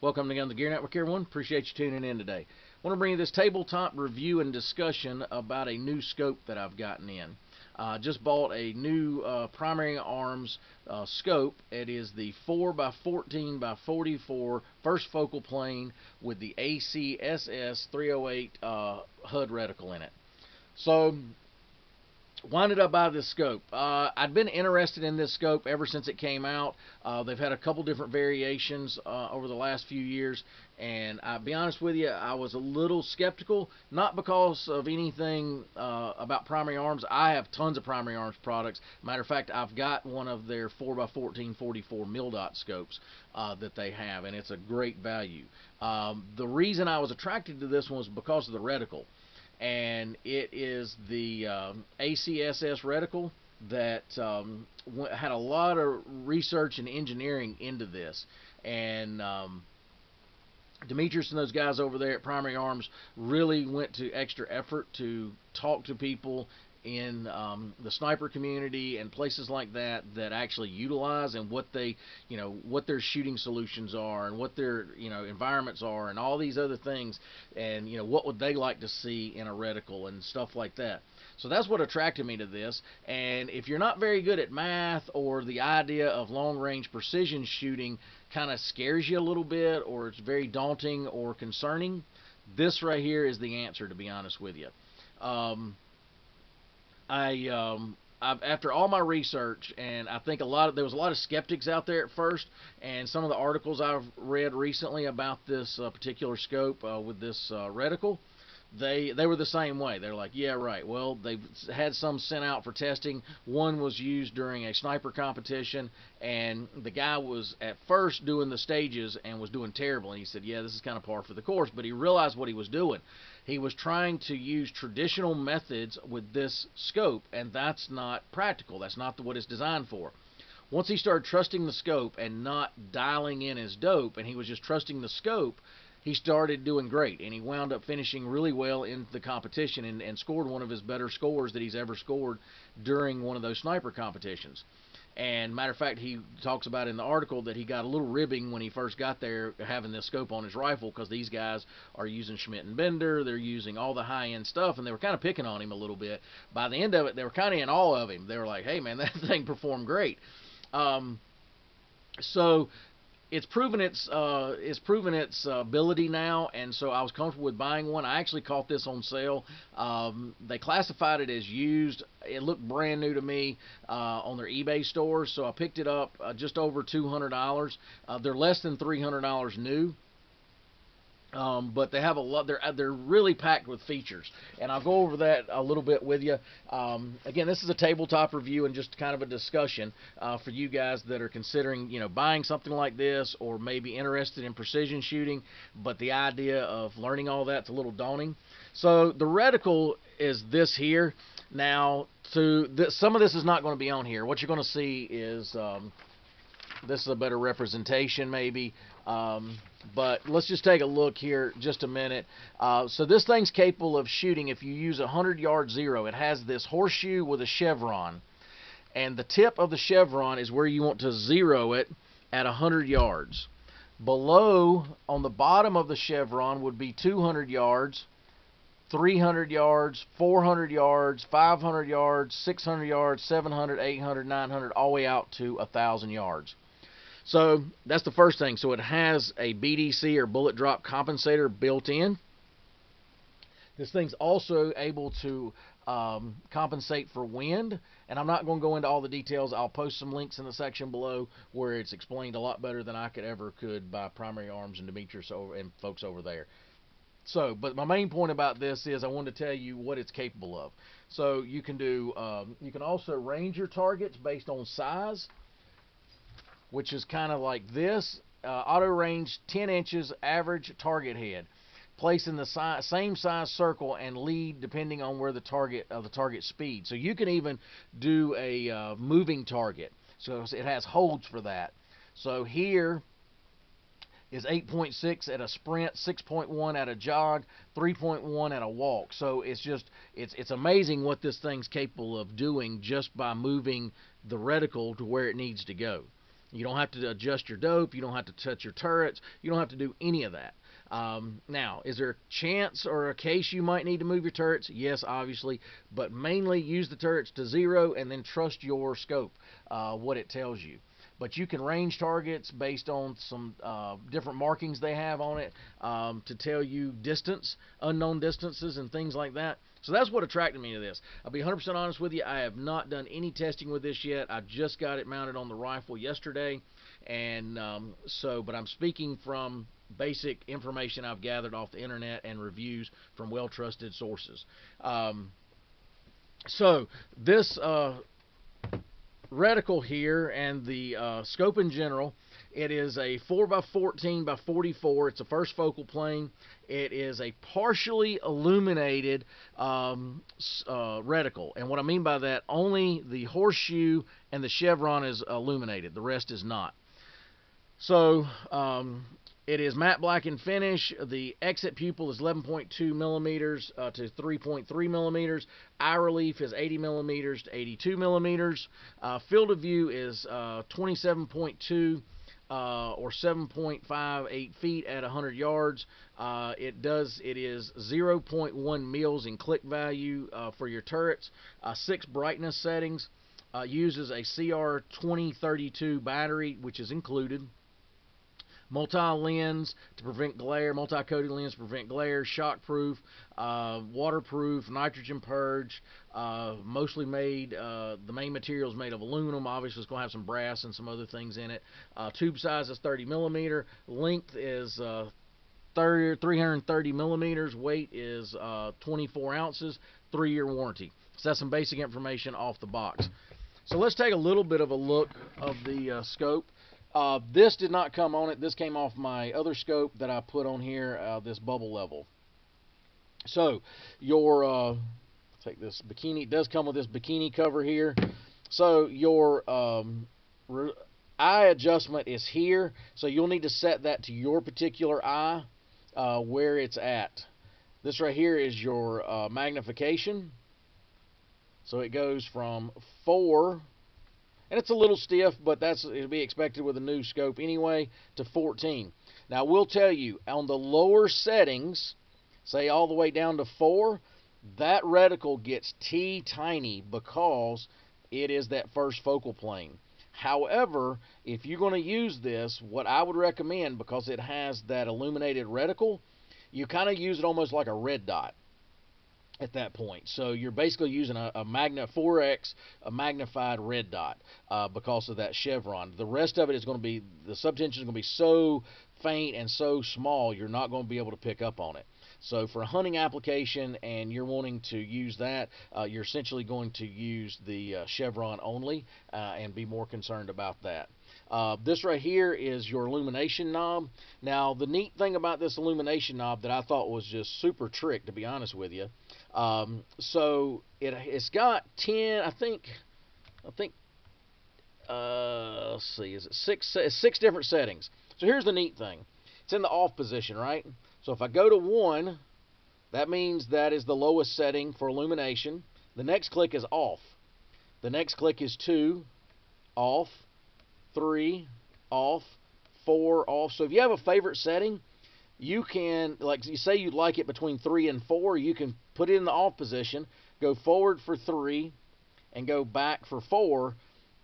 Welcome to the Gear Network, everyone. Appreciate you tuning in today. I want to bring you this tabletop review and discussion about a new scope that I've gotten in. Just bought a new primary arms scope. It is the 4x14-44 first focal plane with the ACSS 308 HUD reticle in it. So, why did I buy this scope? I'd been interested in this scope ever since it came out. They've had a couple different variations over the last few years, and I'll be honest with you, I was a little skeptical, not because of anything about primary arms. I have tons of primary arms products. Matter of fact, I've got one of their 4x14-44 mil-dot scopes that they have, and it's a great value. The reason I was attracted to this one was because of the reticle. And it is the ACSS reticle that had a lot of research and engineering into this. And Demetrius and those guys over there at Primary Arms really went to extra effort to talk to people in the sniper community and places like that that actually utilize, and what they, what their shooting solutions are, and what their, environments are, and all these other things, and what would they like to see in a reticle and stuff like that. So that's what attracted me to this. And if you're not very good at math, or the idea of long-range precision shooting kind of scares you a little bit, or it's very daunting or concerning, this right here is the answer, to be honest with you. After all my research, and I think there was a lot of skeptics out there at first, and some of the articles I've read recently about this particular scope with this reticle, they were the same way. They're like, yeah, right. Well, they've had some sent out for testing. One was used during a sniper competition, and the guy was at first doing the stages and was doing terrible. And he said, yeah, this is kind of par for the course. But he realized what he was doing. He was trying to use traditional methods with this scope, and that's not practical. That's not what it's designed for. Once he started trusting the scope and not dialing in his dope, and he was just trusting the scope, he started doing great, and he wound up finishing really well in the competition, and scored one of his better scores that he's ever scored during one of those sniper competitions. And matter of fact, he talks about in the article that he got a little ribbing when he first got there having this scope on his rifle, because these guys are using Schmidt and Bender, they're using all the high-end stuff, and they were kind of picking on him a little bit. By the end of it, they were kind of in awe of him. They were like, hey man, that thing performed great. So it's proven its ability now, and so I was comfortable with buying one. I actually caught this on sale. They classified it as used. It looked brand new to me on their eBay store, so I picked it up just over $200. They're less than $300 new. But they have a lot. They're really packed with features, and I'll go over that a little bit with you. Again, this is a tabletop review and just kind of a discussion for you guys that are considering, buying something like this, or maybe interested in precision shooting, but the idea of learning all that's a little daunting. So the reticle is this here. Now, some of this is not going to be on here. What you're going to see is this is a better representation, maybe. But let's just take a look here just a minute. So this thing's capable of shooting if you use a 100-yard zero. It has this horseshoe with a chevron, and the tip of the chevron is where you want to zero it at 100 yards. Below, on the bottom of the chevron, would be 200 yards, 300 yards, 400 yards, 500 yards, 600 yards, 700, 800, 900, all the way out to 1,000 yards. So that's the first thing. So it has a BDC, or bullet drop compensator, built in. This thing's also able to compensate for wind, and I'm not going to go into all the details. I'll post some links in the section below where it's explained a lot better than I could by Primary Arms and Demetrius and folks over there. So, but my main point about this is I wanted to tell you what it's capable of. So you can do, you can also range your targets based on size, which is kind of like this. Auto range 10 inches, average target head. Place in the same size circle and lead depending on where the target speed. So you can even do a moving target. So it has holds for that. So here is 8.6 at a sprint, 6.1 at a jog, 3.1 at a walk. So it's amazing what this thing's capable of doing just by moving the reticle to where it needs to go. You don't have to adjust your dope. You don't have to touch your turrets. You don't have to do any of that. Now, is there a chance or a case you might need to move your turrets? Yes, obviously, but mainly use the turrets to zero and then trust your scope, what it tells you. But you can range targets based on some different markings they have on it to tell you distance, unknown distances, and things like that. So that's what attracted me to this. I'll be 100% honest with you. I have not done any testing with this yet. I just got it mounted on the rifle yesterday, and but I'm speaking from basic information I've gathered off the internet and reviews from well-trusted sources. So this reticle here and the scope in general, it is a 4x14-44. It's a first focal plane. It is a partially illuminated reticle, and what I mean by that, only the horseshoe and the chevron is illuminated. The rest is not. So it is matte black in finish. The exit pupil is 11.2 millimeters to 3.3 millimeters. Eye relief is 80 millimeters to 82 millimeters. Field of view is 27.2 or 7.58 feet at 100 yards. It is 0.1 mils in click value for your turrets. 6 brightness settings. Uses a CR2032 battery, which is included. Multi-lens to prevent glare, multi-coated lens to prevent glare, shockproof, waterproof, nitrogen purge, mostly made, the main material is made of aluminum. Obviously, it's going to have some brass and some other things in it. Tube size is 30 millimeter. Length is 330 millimeters. Weight is 24 ounces. 3-year warranty. So that's some basic information off the box. So let's take a little bit of a look of the scope. This did not come on it. This came off my other scope that I put on here, this bubble level. So your take this bikini. It does come with this bikini cover here. So your eye adjustment is here. So you'll need to set that to your particular eye where it's at. This right here is your magnification. So it goes from 4. And it's a little stiff, but that's to be expected with a new scope anyway, to 14. Now, we'll tell you, on the lower settings, say all the way down to 4, that reticle gets teeny because it is that first focal plane. However, if you're going to use this, what I would recommend, because it has that illuminated reticle, you kind of use it almost like a red dot at that point. So you're basically using a 4x, a magnified red dot because of that chevron. The rest of it is going to be, the subtension is going to be so faint and so small, you're not going to be able to pick up on it. So for a hunting application and you're wanting to use that, you're essentially going to use the chevron only and be more concerned about that. This right here is your illumination knob. Now, the neat thing about this illumination knob that I thought was just super trick, to be honest with you, so it's got 10, I think, let's see, is it 6 different settings. So here's the neat thing. It's in the off position, right? So if I go to 1, that means that is the lowest setting for illumination. The next click is off. The next click is 2, off. 3, off. 4, off. So if you have a favorite setting, you can, like you say you'd like it between 3 and 4, you can put it in the off position, go forward for 3, and go back for 4,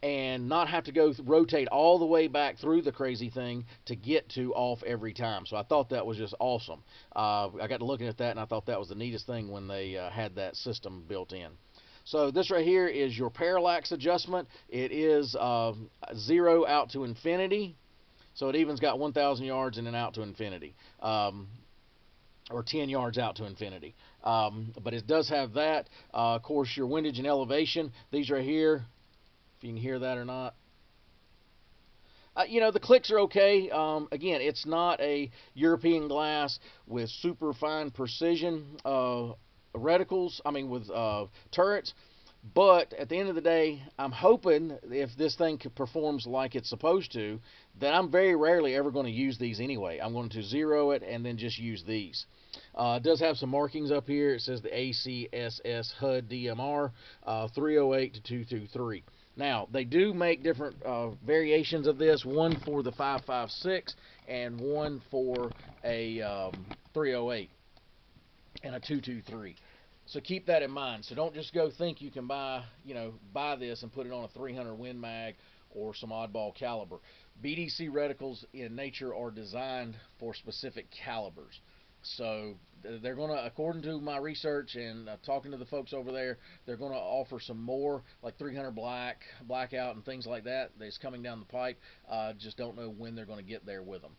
and not have to go rotate all the way back through the crazy thing to get to off every time. So I thought that was just awesome. I got to looking at that, and I thought that was the neatest thing when they had that system built in. So this right here is your parallax adjustment. It is 0 out to infinity. So it even's got 1,000 yards and then out to infinity. Or 10 yards out to infinity. But it does have that. Of course, your windage and elevation. These right here, if you can hear that or not. You know, the clicks are okay. Again, it's not a European glass with super fine precision reticles, with turrets. But at the end of the day, I'm hoping if this thing performs like it's supposed to, that I'm very rarely ever going to use these anyway. I'm going to zero it and then just use these. It does have some markings up here. It says the ACSS HUD DMR 308 to 223. Now, they do make different variations of this, one for the 5.56 and one for a 308 and a 223. So keep that in mind. So don't just go think you can buy this and put it on a 300 Win Mag or some oddball caliber. BDC reticles in nature are designed for specific calibers. So they're going to, according to my research and talking to the folks over there, they're going to offer some more, like 300 blackout and things like that that's coming down the pipe. Just don't know when they're going to get there with them.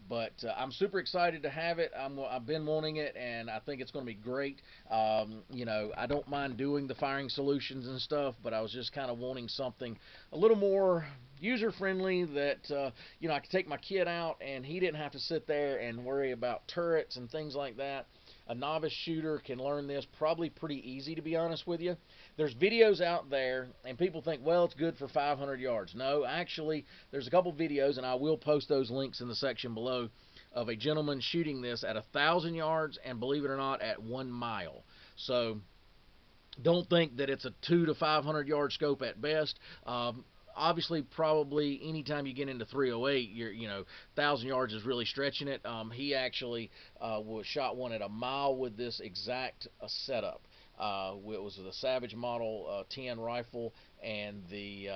But I'm super excited to have it. I've been wanting it, and I think it's going to be great. I don't mind doing the firing solutions and stuff, but I was just kind of wanting something a little more user-friendly that, I could take my kid out, and he didn't have to sit there and worry about turrets and things like that. A novice shooter can learn this probably pretty easy, to be honest with you. There's videos out there, and people think, well, it's good for 500 yards. No, actually, there's a couple videos, and I will post those links in the section below, of a gentleman shooting this at 1,000 yards and, believe it or not, at 1 mile. So don't think that it's a 200 to 500 yard scope at best. Obviously, probably anytime you get into 308, 1,000 yards is really stretching it. He actually shot one at 1 mile with this exact setup. It was the Savage Model 10 rifle and the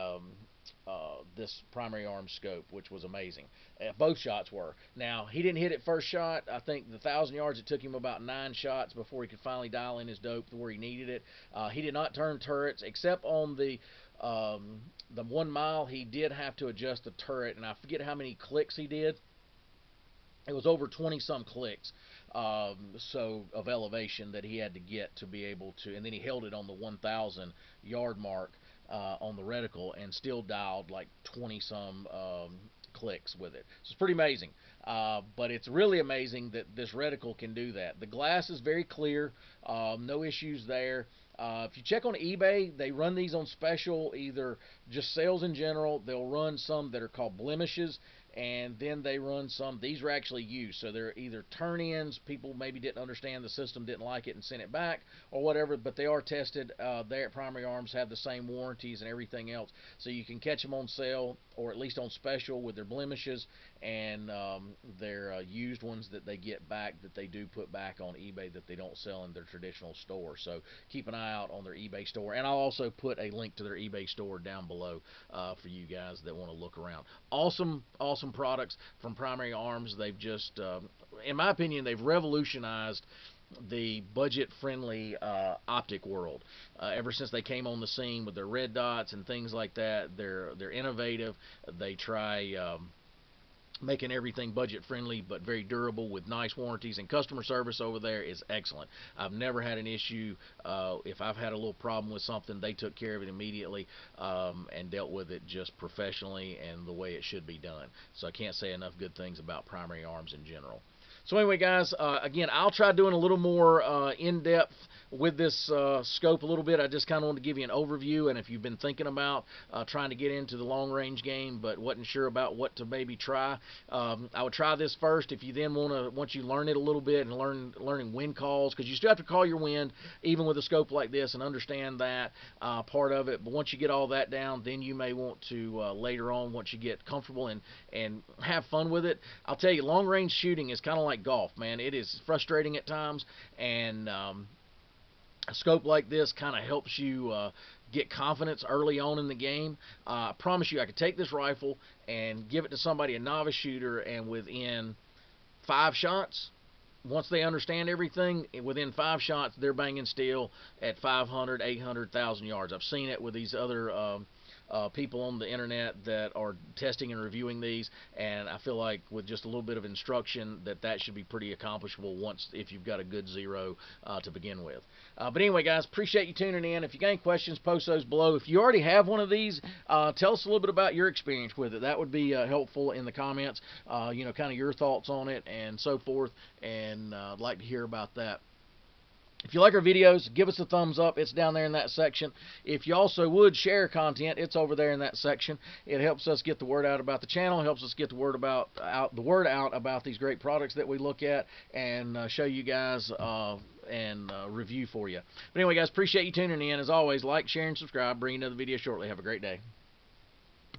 this primary arm scope, which was amazing. Both shots were. Now, he didn't hit it first shot. I think the 1,000 yards, it took him about 9 shots before he could finally dial in his dope to where he needed it. He did not turn turrets, except on the 1 mile. He did have to adjust the turret, and I forget how many clicks he did. It was over 20 some clicks, so of elevation that he had to get to be able to, and then he held it on the 1,000 yard mark on the reticle and still dialed like 20 some clicks with it. So it's pretty amazing. But it's really amazing that this reticle can do that. The glass is very clear, no issues there. If you check on eBay, they run these on special, either just sales in general. They'll run some that are called blemishes, and then they run some, these are actually used, so they're either turn-ins, people maybe didn't understand the system, didn't like it and sent it back, or whatever, but they are tested. There at Primary Arms have the same warranties and everything else, so you can catch them on sale, or at least on special, with their blemishes and their used ones that they get back, that they do put back on eBay, that they don't sell in their traditional store. So keep an eye out on their eBay store, and I'll also put a link to their eBay store down below for you guys that want to look around. Awesome products from Primary Arms. They've just, in my opinion, they've revolutionized the budget-friendly optic world. Ever since they came on the scene with their red dots and things like that, they're innovative. They try making everything budget friendly but very durable with nice warranties, and customer service over there is excellent. I've never had an issue. If I've had a little problem with something, they took care of it immediately and dealt with it just professionally and the way it should be done. So I can't say enough good things about Primary Arms in general. So anyway, guys, again, I'll try doing a little more in-depth with this scope a little bit. I just kind of wanted to give you an overview, and if you've been thinking about trying to get into the long-range game but wasn't sure about what to maybe try, I would try this first. If you then want to, once you learn it a little bit and learning wind calls, because you still have to call your wind even with a scope like this and understand that part of it. But once you get all that down, then you may want to later on, once you get comfortable and have fun with it. I'll tell you, long-range shooting is kind of like golf, man. It is frustrating at times, and a scope like this kind of helps you get confidence early on in the game. I promise you, I could take this rifle and give it to somebody, a novice shooter, and within 5 shots, once they understand everything, within 5 shots, they're banging steel at 500, 800, 1,000 yards. I've seen it with these other people on the internet that are testing and reviewing these, and I feel like with just a little bit of instruction that should be pretty accomplishable once, if you've got a good zero to begin with. But anyway, guys, appreciate you tuning in. If you got any questions, post those below. If you already have one of these, tell us a little bit about your experience with it. That would be helpful in the comments, kind of your thoughts on it and so forth, and I'd like to hear about that. If you like our videos, give us a thumbs up. It's down there in that section. If you also would share content, it's over there in that section. It helps us get the word out about the channel, helps us get the word out about these great products that we look at and show you guys and review for you. But anyway, guys, appreciate you tuning in. As always, like, share, and subscribe. Bring you another video shortly. Have a great day.